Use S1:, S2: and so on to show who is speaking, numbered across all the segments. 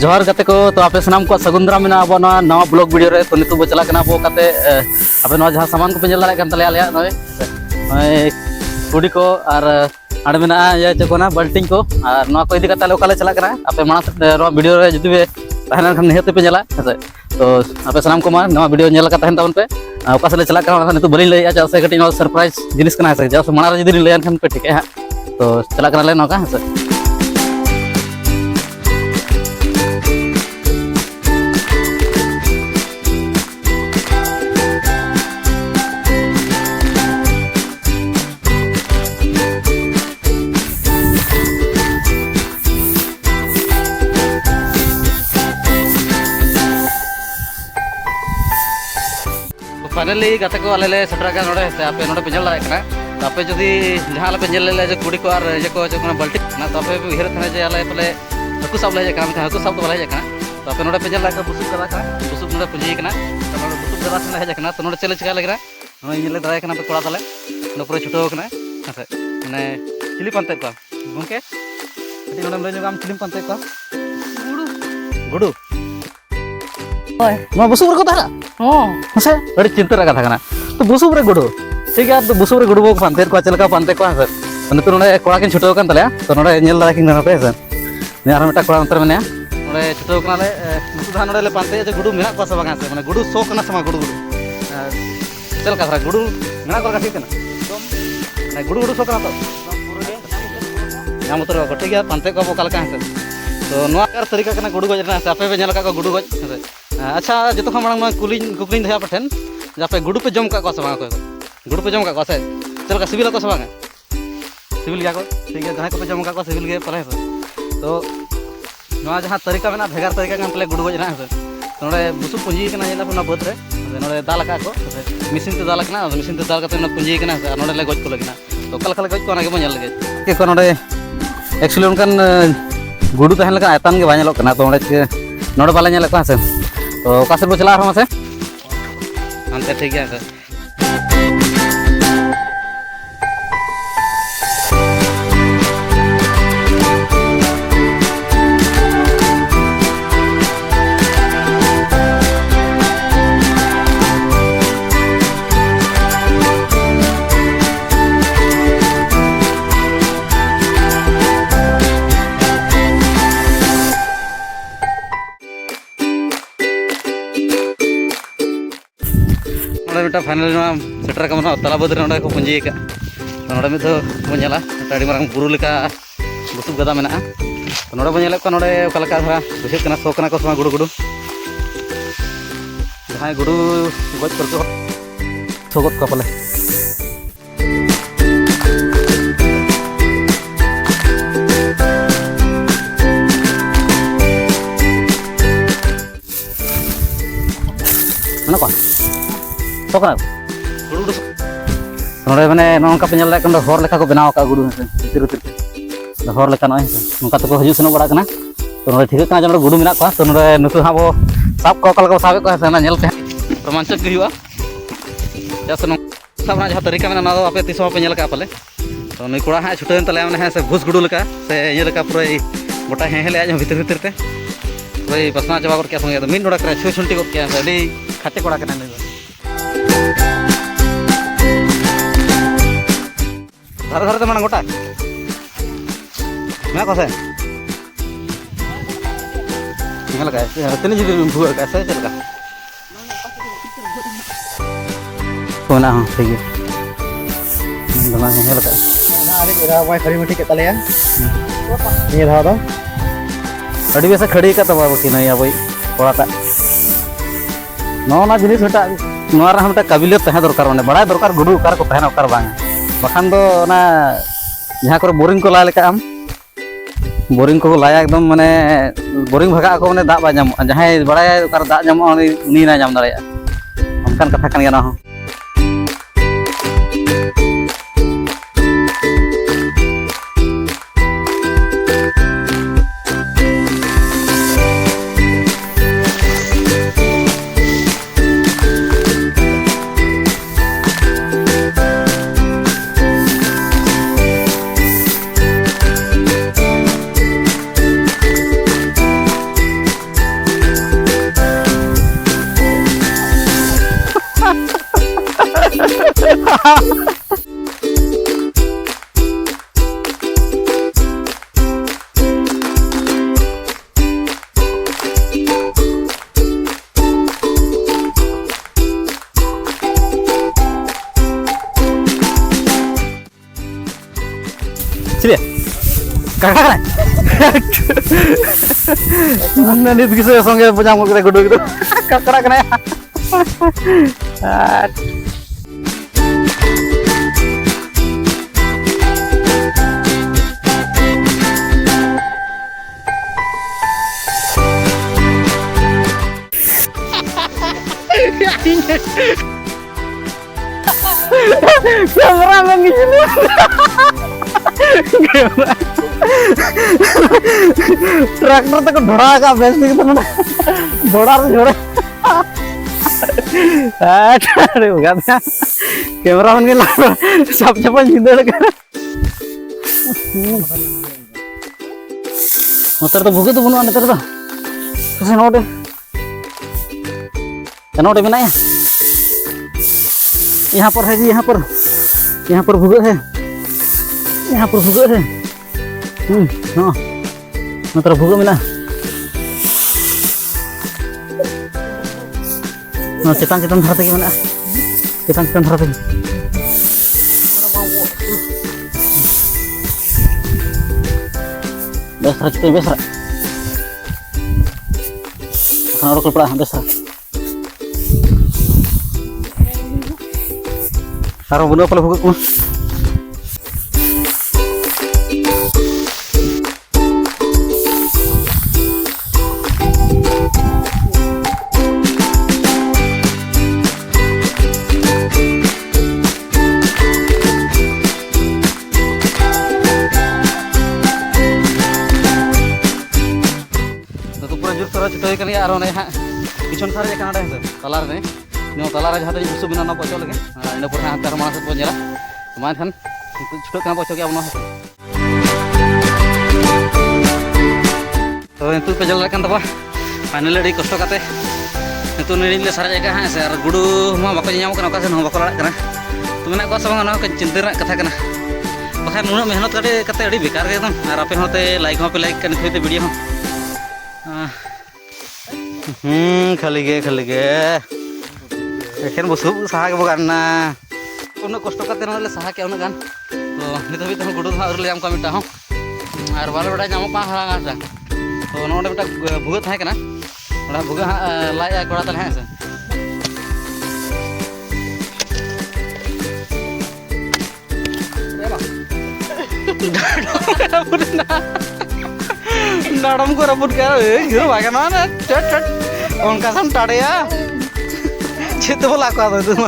S1: जोहार गाते को तो आपे सनाम को सगुंद्रा में अब नवा ब्लॉग वीडियो रे तो नितु चला कना बो काते आपे नवा जहां सामान को पे दाड़े कान तले आले नय कुड़ी को और आड़ में या चकोना बल्टिंग को और नवा को इदी काते ओकाले चला कना आपे माना नवा वीडियो रे जुदी बे तहना खन नेहते पे जला तो आपे सनाम को मा नवा वीडियो नेला का तहन तावन पे ओका से चला कना नितु बलिन लैया जा से कटी नवा सरप्राइज जिनिस कना से जा से माना रे जुदी लैन खन पे ठीक है तो चला कना ले नका से फाइनली गाते को आले सेटर का नोडे आपे नोडे पेंजल दाड़े कना तो आपे जदी जहां ले पेंजल ले जे कुड़ी को और जे को बल्टी ना तो आपे उहर थाने जे आले पले हकु सब ले जे कना हकु सब तो ले जे कना तो आपे नोडे पेंजल दाड़े बुसुक कदा कना बुसुक नोडे पुंजी कना तो नोडे बुसुक कदा से ले जे कना तो नोडे चले चिका लेगरा नोडे इले दाड़े कना पे कोड़ा तले नो पूरा छुटो कना हसे माने चिली पंते को गंके कटी नोडे ले जोगाम चिली पंते को गुडू ओए नो बुसुक रे को तारा हसे बड़ी चिंता रखा था तो बुसुब रे गुडू ठीक है तो बुसुब रे गुडू बो पांते को चलका पांते को सर तो नतु नोडे कोड़ा किन छुटो कन तले तो नोडे नेल ला किन पे सर ने आर मेटा कोड़ा अंतर मने नोडे छुटो कना ले नतु धा नोडे ले पांते जे गुडू मेना को सबा से माने गुडू सो कना समा गुडू चलका था गुडू मेना को काठी कना ने गुडू गुडू सो कना तो नाम उतर को ठीक है पांते को बो कलका सर तो नोआ कर तरीका कना गुडू गज ना आपे पे नेल का को गुडू गज अच्छा जो मांग कुकलिंग दया पठेन जापे गुडू पे जम का को गुडू पे जम का से चलका सिविल को सबा सिविल गया को ठीक है जहां को पे जम का सिविल गए पले तो नवा जहां तरीका में भेगार तरीका kan पले गुडू गजना है नोडे बुसु पुंजी कना जेला पुना बद रे नोडे दाल का को मशीन ते दाल कना मशीन ते दाल का ते पुंजी कना नोडे ले गज को लगना तो कल कल गज को ना के बन लगे के को नोडे एक्चुअली उनकन गुडू तहन लगा आयतन के बानेलो कना तो नोडे बाले नेले को से तो कासे बो चला रहा से अंते ठीक है सर बेटा फाइनल सेटर का मना तला बदरे नोडे को पुंजी का नोडे में तो बनेला टाडी मारंग बुरु लेका बुसुब गदा मेना तो नोडे बनेला को नोडे कलका धरा बुझे कना सो कना को समा गुडू गुडू जहां गुडू गज करतो सोगत को पले mana ko सोकना गुडू नोडे माने नोंका पे नेल लेका हर लेका को बनाव का गुडू तिरु तिरु हर लेका नय नोंका तो हजू सनो बड़ा कना तो नोडे ठीक कना जनो गुडू मिना को तो नोडे नुतु हाबो साब को कल को साबे को हसना नेल पे रोमांचक गे हुआ जैसे नो साबना जहा तरीका में ना आपे तिसो पे नेल का पले तो नई कोड़ा हा छुटेन तले माने से घुस गुडू लेका से ये लेका पूरा गोटा हेले आज भीतर भीतर ते भाई पसना जवाब कर क्या संगे तो मिन नोडा करे छु छुंटी को क्या अडी खाते कोड़ा कना नहीं धर धर ते माना गोटा मैं कसे निकल गए तनी जी भूर कैसे चल का कोना हां ठीक है दमा है लगा ना अरे इरा वाई खड़ी मिठी के तले ये धाव दो अड़ी बेसा खड़ी का तबा बकी नहीं आ भाई कोड़ाता नो ना जिनिस हटा नोरा हमटा काबिलियत तहे दरकार माने बड़ा दरकार गुडू कार को तहना कर बांग बखान दो ना जहां को बोरिंग को ला लेका आम बोरिंग को लाया एकदम माने बोरिंग भगा को माने दा बा जाम जहां बड़ा कार दा जाम उनी ना जाम दाड़या हमकान कथा कान गया ना Sini ya? Kakak nanti begitu ya songnya punya mau kita gudu gitu. Kakak kena ya. Kamera menggini. Tractor तक ढोड़ा का बेच दी तो ढोड़ा से जोड़े अरे हो गया था कैमरा मन के लाभ सब चपन जिंदे लगा नतर तो भूखे तो बुनवा नतर तो कैसे नोटे में नहीं यहाँ पर है जी यहाँ पर भूखे है यहाँ पर भूगे है हाँ नतर भूगे मिला चेतान धरा तक मेना चेतान धरा तक बेसरा चित्र बेसरा और पड़ा बेसरा और बुना पले भूगे को पिछन सारे जगह है तलार में तलार जहाँ तक बुसु बिना पचो लगे इन पर हाँ तार मानस बन जरा मान खान छुटो कहाँ पचो गया तो नितु पे जल तबा फाइनली अड़ी कष्ट करते नितु निले सारा जगह हाँ से गुडू मा बाको नाम से बाको लड़ा तो मेना को सब चिंता कथा बखा नुना मेहनत करते बेकार एकदम और आपे होते लाइक पे लाइक कर वीडियो खाली गे एखेन बुसुब सहा के बगाना उन कष्ट करते ना सहा के उन गान तो नित भी तो गुडू हाँ ले का मिटा हूँ और बाल बड़ा नाम पा हाँ तो नोडे मिटा भुगा था कना भुगा हाँ लाया कोड़ा तले हाँ से नाडम को रपुट कर गिरो भागे ना चट चट उनका सम टाड़िया चित्त बोला को तो तुम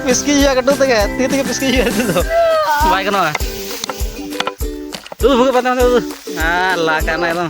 S1: पिसकी जा कटो तक ती तक पिसकी जा तो भागे ना तू भूखे पता ना तू हाँ लाका ना एकदम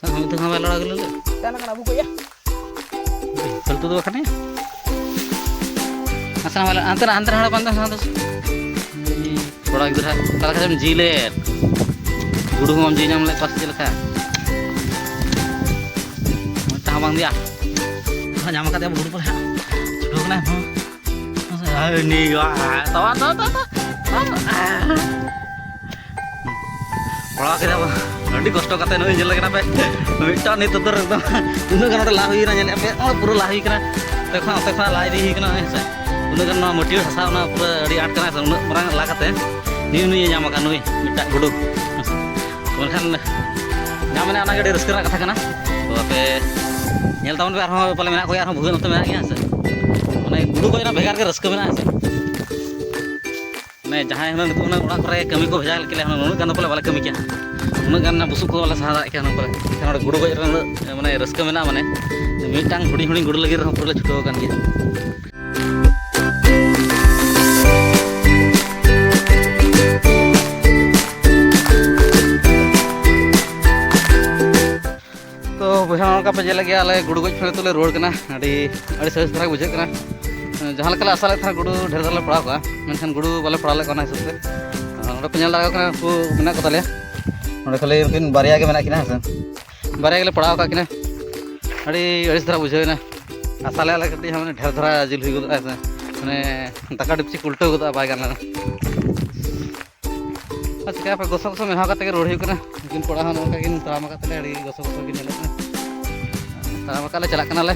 S1: हम तो हमें लड़ा गलो ताना कना भूखे या चल तू तो खाने असना वाला अंतर अंतर हड़ा बंदा हाँ थोड़ा इधर ताला खाते जीले गुडू हम जी नाम ले पास चल का मत हम दिया हाँ जाम करते गुडू पर छुटो ना हाँ नी तवा बड़ा के अभी कष्ट करते नई जल लगे पे मिटा नहीं तो एकदम उन्हें गाना ला हुई ना जल पे पूरा ला हुई तक ला दी है उन्हें मटियर हसा पूरा आट करना उन्हें मांग लाते नी नाम नई मिटा गुडू तो नाम रस्क कथा करना तो आपे तबन पे और पाले मेना को भूगे नते मेना गया से मैंने गुडू को भेगार के रस्क मेना से मैं जहाँ उन्हें कमी को भेजा के उन्हें गान पाले वाले कमी क्या उन्हें गान बुसुक को वाले सहा दाड़ा पाले गुडू को मैंने रस्क मेना माने मिटांग हुडी हुडी गुडू लगे पूरा छुटो कान गया बहा पे जेल गया गुडू गज फेरे तो रोड सहेज धरा बुझे जहाँ लेकिन आशा था गुडू ढेर दाले पड़ा को मेनखान गुडू बाले पड़ा लेना हिसाब से पे लगा को मेना को ताले खाली बारिया के मेना किना बारे गेले पड़ाव का किना अड़ी अड़िस धरा बुझेना आसाले आले कटी हमने ढेर धरा जिल हुई गदा ऐसे मैंने दाका डिपची उल्टो गदा बाय गाना अच्छा क्या पे गोसो गोसो मेहा काते के रोड हुई कना किन पड़ा हन का किन तामा काते अड़ी गोसो गोसो किन नेले तामा काले चला कना ले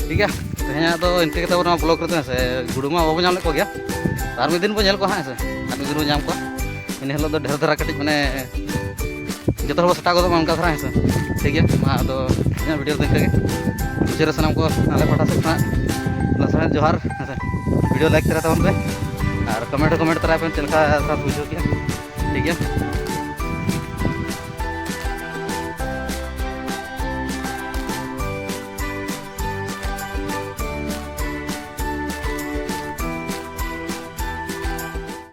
S1: ठीक है तेहना तो इनते के तब ब्लॉग करते हैं से गुडुमा बाबू नाम ले को गया आर मिद दिन बो नेल को हां से आर मिद दिन बो नाम को इन हेलो तो ढेर धरा कटी माने जो हर सटा गो उनका धरा है ठीक है मा तो वीडियो देख के मुझे सनाम को आले पटा से ना जोहार वीडियो लाइक करा तब पे और कमेंट तरह पे चलका बुझो किया ठीक है।